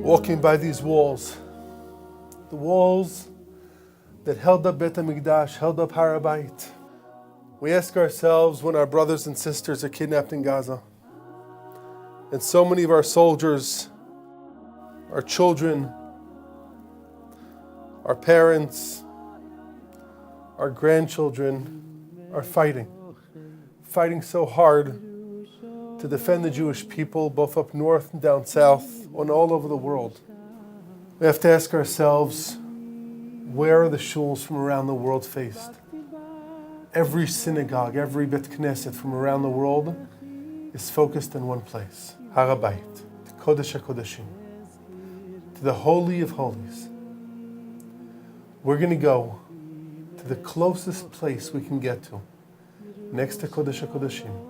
walking by these walls, the walls that held up Bet HaMikdash, held up Har HaBayit. We ask ourselves, when our brothers and sisters are kidnapped in Gaza, and so many of our soldiers, our children, our parents, our grandchildren are fighting so hard to defend the Jewish people, both up north and down south, and all over the world. We have to ask ourselves, where are the shuls from around the world faced? Every synagogue, every Bet Knesset from around the world is focused in one place, Har HaBayit, to Kodesh HaKodeshim, to the Holy of Holies. We're going to go to the closest place we can get to, next to Kodesh HaKodeshim.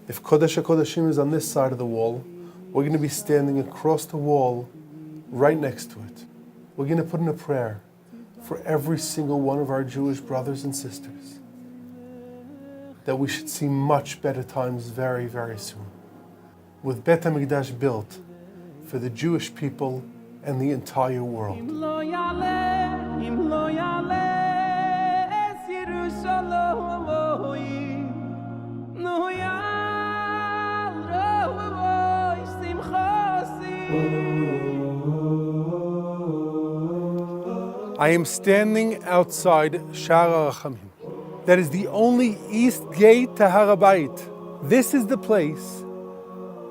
If Kodesh HaKodeshim is on this side of the wall, we're going to be standing across the wall right next to it. We're going to put in a prayer for every single one of our Jewish brothers and sisters, that we should see much better times very, very soon. With Bet HaMikdash built for the Jewish people and the entire world. I am standing outside Sha'ar HaRachamim. That is the only east gate to Har HaBayit. This is the place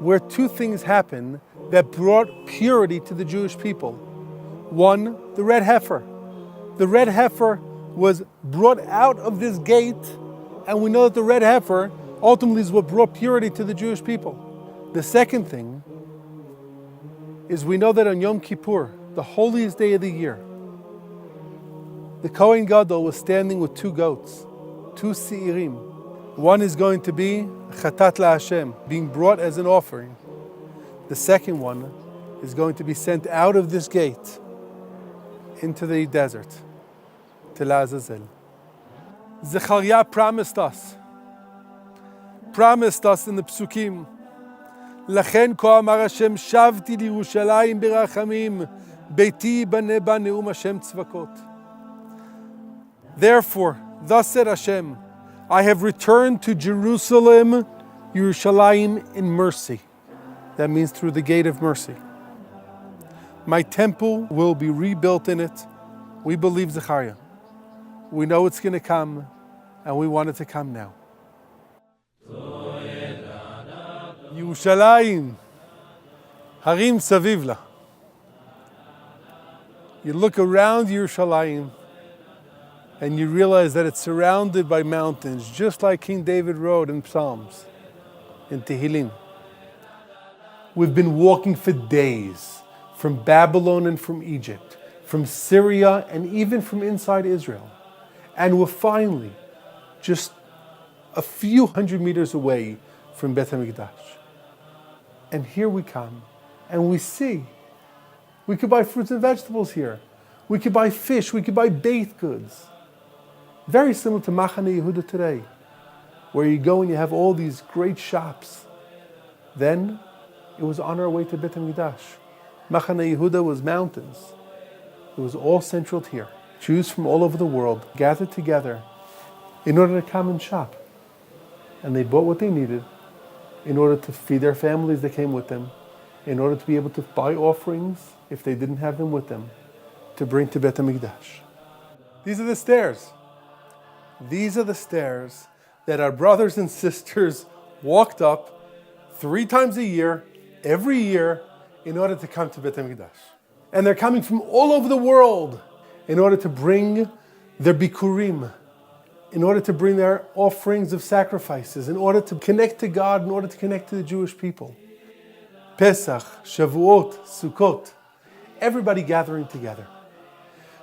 where two things happen that brought purity to the Jewish people. One, the red heifer. The red heifer was brought out of this gate, and we know that the red heifer ultimately is what brought purity to the Jewish people. The second thing is we know that on Yom Kippur, the holiest day of the year, the Kohen Gadol was standing with two goats, two seirim. One is going to be Chatat LaHashem, being brought as an offering. The second one is going to be sent out of this gate into the desert, to Azazel. Zechariah promised us in the Psukim, Lachen כה אמר השם, שבתי לירושלים ברחמים, ביתי ייבנה בה נאום השם צבקות. Therefore, thus said Hashem, I have returned to Jerusalem, Yerushalayim, in mercy. That means through the gate of mercy. My temple will be rebuilt in it. We believe Zechariah. We know it's going to come, and we want it to come now. Yerushalayim, Harim Savivla. You look around Yerushalayim, and you realize that it's surrounded by mountains, just like King David wrote in Psalms, in Tehillim. We've been walking for days from Babylon and from Egypt, from Syria and even from inside Israel. And we're finally just a few hundred meters away from Bet HaMikdash. And here we come, and we see, we could buy fruits and vegetables here. We could buy fish, we could buy baked goods. Very similar to Machane Yehuda today, where you go and you have all these great shops. Then it was on our way to Bet HaMikdash. Machane Yehuda was mountains. It was all central here. Jews from all over the world gathered together in order to come and shop. And they bought what they needed in order to feed their families that came with them, in order to be able to buy offerings, if they didn't have them with them, to bring to Bet HaMikdash. These are the stairs. These are the stairs that our brothers and sisters walked up 3 times a year, every year, in order to come to Bet HaMikdash. And they're coming from all over the world in order to bring their bikurim, in order to bring their offerings of sacrifices, in order to connect to God, in order to connect to the Jewish people. Pesach, Shavuot, Sukkot, everybody gathering together,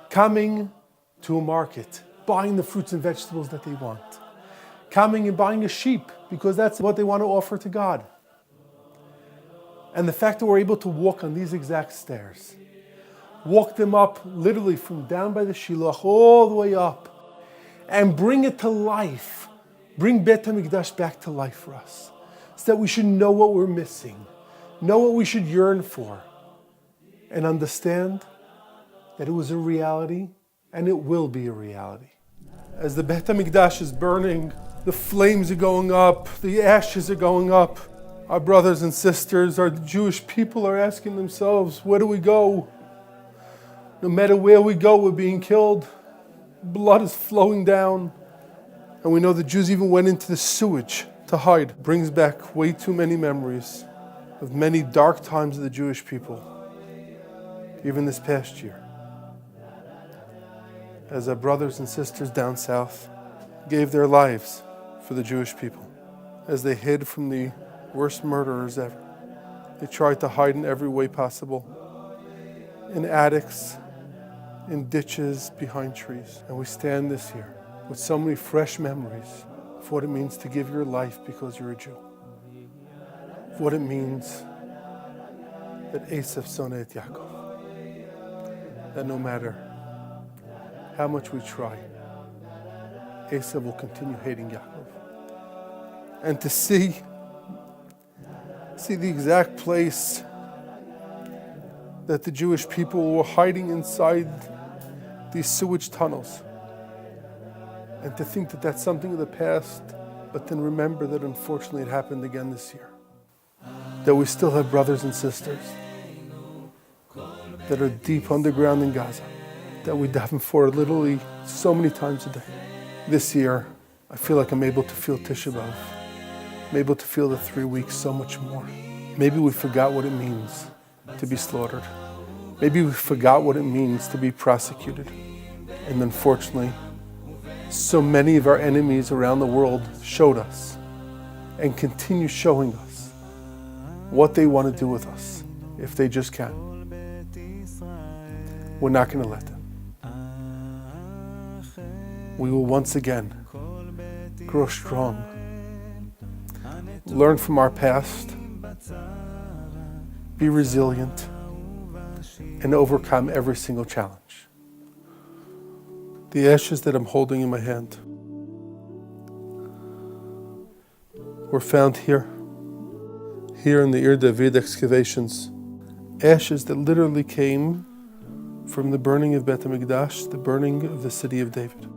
coming to a market, buying the fruits and vegetables that they want, coming and buying a sheep because that's what they want to offer to God. And the fact that we're able to walk on these exact stairs, walk them up literally from down by the Shiloh all the way up, and bring it to life, bring Bet HaMikdash back to life for us, so that we should know what we're missing, know what we should yearn for. and understand that it was a reality and it will be a reality. As the Beit HaMikdash is burning, the flames are going up, the ashes are going up. Our brothers and sisters, our Jewish people are asking themselves, where do we go? No matter where we go, we're being killed. Blood is flowing down. And we know the Jews even went into the sewage to hide. Brings back way too many memories of many dark times of the Jewish people, even this past year. As our brothers and sisters down south gave their lives for the Jewish people, as they hid from the worst murderers ever. They tried to hide in every way possible, in attics, in ditches, behind trees. And we stand this year with so many fresh memories of what it means to give your life because you're a Jew. Of what it means that Esav soned et Yaakov. That no matter how much we try, Esav will continue hating Yaakov. And to see the exact place that the Jewish people were hiding inside these sewage tunnels. And to think that that's something of the past, but then remember that unfortunately it happened again this year. That we still have brothers and sisters that are deep underground in Gaza, that we daven for literally so many times a day. This year, I feel like I'm able to feel Tisha B'Av. I'm able to feel the 3 weeks so much more. Maybe we forgot what it means to be slaughtered. Maybe we forgot what it means to be prosecuted. And unfortunately, so many of our enemies around the world showed us and continue showing us what they want to do with us if they just can. We're not going to let them. We will once again grow strong, learn from our past, be resilient, and overcome every single challenge. The ashes that I'm holding in my hand were found here in the Ir David excavations. Ashes that literally came from the burning of Beit HaMikdash, the burning of the city of David.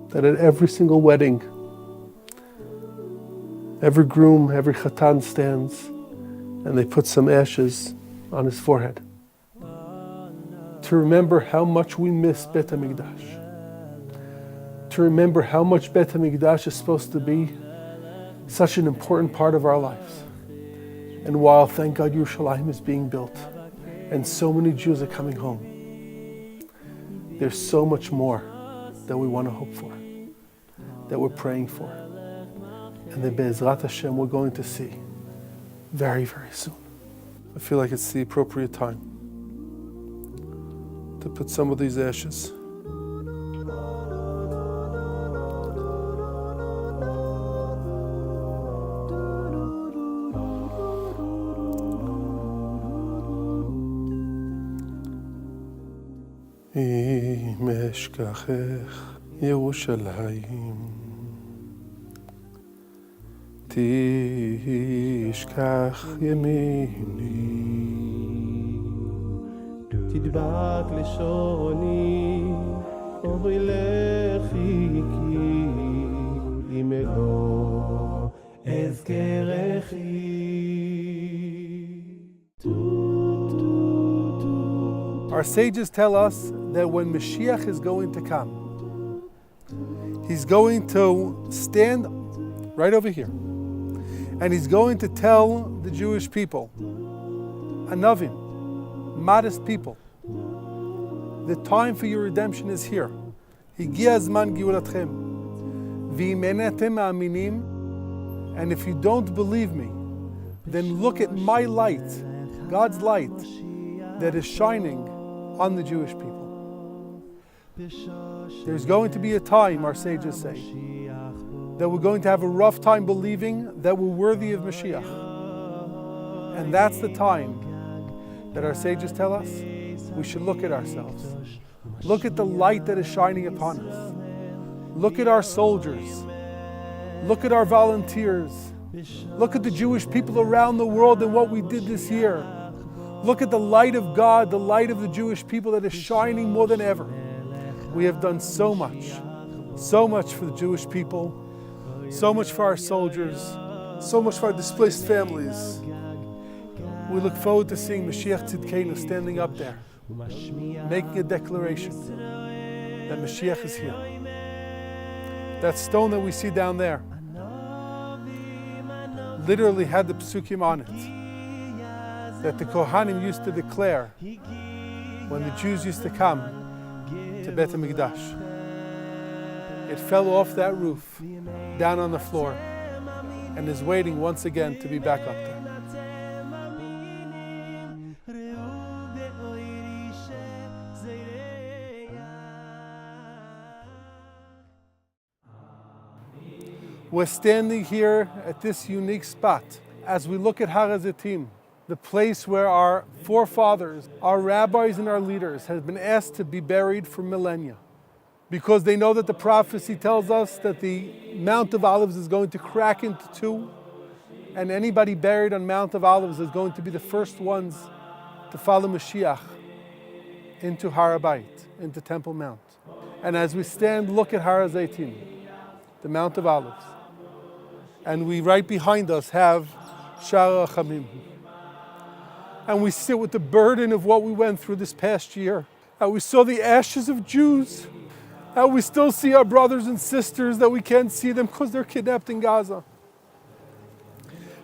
That at every single wedding, every groom, every chatan stands and they put some ashes on his forehead to remember how much we miss Beit HaMikdash, to remember how much Beit HaMikdash is supposed to be such an important part of our lives. And while, thank God, Yerushalayim is being built and so many Jews are coming home, there's so much more that we want to hope for, that we're praying for, and that Be'ezrat Hashem we're going to see very, very soon. I feel like it's the appropriate time to put some of these ashes אם אשכחך ירושלים תשכח ימיני תדבק לשוני אורי לחיקי אם לא אזכרכי. Our sages tell us that when Mashiach is going to come, he's going to stand right over here and he's going to tell the Jewish people, Anavim, modest people, the time for your redemption is here. Higia zman giulatchem. V'im ein atem ma'aminim, and if you don't believe me, then look at my light, God's light, that is shining on the Jewish people. There's going to be a time, our sages say, that we're going to have a rough time believing that we're worthy of Mashiach. And that's the time that our sages tell us we should look at ourselves. Look at the light that is shining upon us. Look at our soldiers. Look at our volunteers. Look at the Jewish people around the world and what we did this year. Look at the light of God, the light of the Jewish people that is shining more than ever. We have done so much for the Jewish people, so much for our soldiers, so much for our displaced families. We look forward to seeing Mashiach Tzidkenu standing up there, making a declaration that Mashiach is here. That stone that we see down there literally had the psukim on it that the Kohanim used to declare when the Jews used to come to Beit HaMikdash. It fell off that roof, down on the floor, and is waiting once again to be back up there. We're standing here at this unique spot as we look at Har HaZitim, the place where our forefathers, our rabbis and our leaders have been asked to be buried for millennia, because they know that the prophecy tells us that the Mount of Olives is going to crack into two, and anybody buried on Mount of Olives is going to be the first ones to follow Mashiach into Har HaBayit, into Temple Mount. And as we stand, look at Har HaZitim, the Mount of Olives, and we right behind us have Sha'ar HaChamim. And we sit with the burden of what we went through this past year. And we saw the ashes of Jews. And we still see our brothers and sisters that we can't see them because they're kidnapped in Gaza.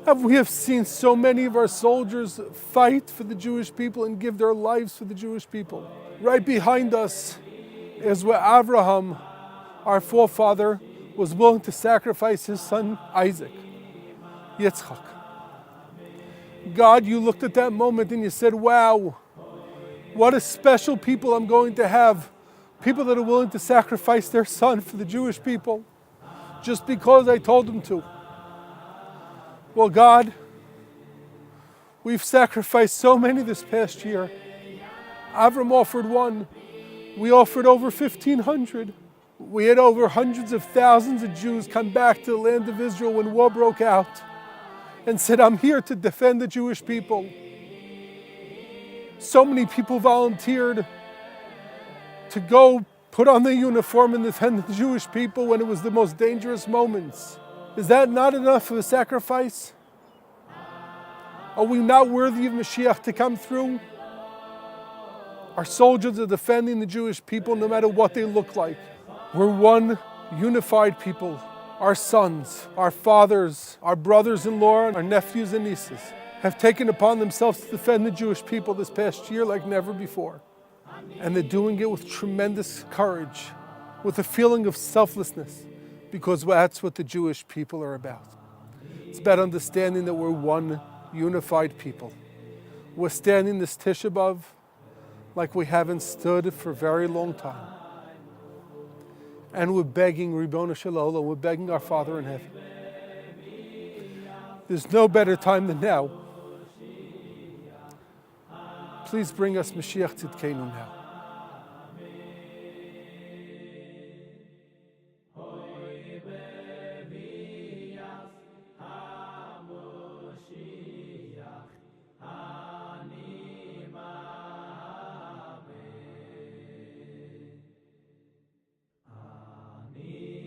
And we have seen so many of our soldiers fight for the Jewish people and give their lives for the Jewish people. Right behind us is where Abraham, our forefather, was willing to sacrifice his son Isaac, Yitzchak. God, you looked at that moment and you said, wow, what a special people I'm going to have. People that are willing to sacrifice their son for the Jewish people just because I told them to. Well, God, we've sacrificed so many this past year. Avram offered one. We offered over 1,500. We had over hundreds of thousands of Jews come back to the land of Israel when war broke out and said, I'm here to defend the Jewish people. So many people volunteered to go put on their uniform and defend the Jewish people when it was the most dangerous moments. Is that not enough of a sacrifice? Are we not worthy of Mashiach to come through? Our soldiers are defending the Jewish people no matter what they look like. We're one unified people. Our sons, our fathers, our brothers-in-law, our nephews and nieces have taken upon themselves to defend the Jewish people this past year like never before. And they're doing it with tremendous courage, with a feeling of selflessness, because that's what the Jewish people are about. It's about understanding that we're one unified people. We're standing this Tisha B'Av like we haven't stood for a very long time. And we're begging Ribono Shel Olam, we're begging our Father in heaven. There's no better time than now. Please bring us Mashiach Tzidkenu now. Amen.